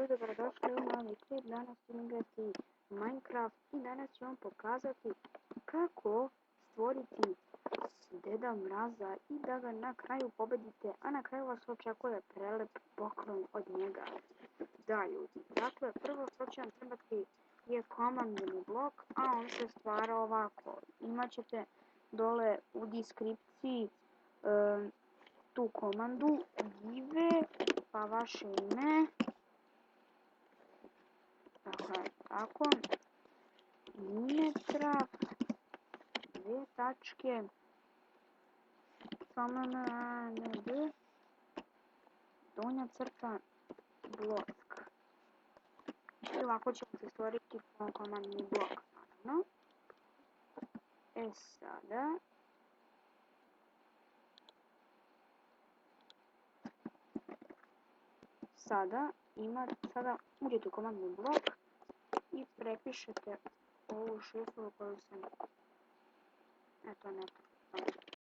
ljudi, dobrodošli u novi klip. Danas ćemo igrati Minecraft i danas ću vam pokazati kako stvoriti Deda Mraza i da ga na kraju pobedite, a na kraju vas očekuje prelep poklon od njega. Da, ljudi, dakle, prvo što će vam trebati je komandni blok, a on se stvara ovako. Imaćete dole u deskripciji tu komandu give, pa vaše ime, dakle, tako, Minecraft, dvije tačke, command, donja crta, blok. I ovako ćemo se stvoriti komandni blok, naravno. Sada uđete u komandni blok i prepišete ovu šifru koju sam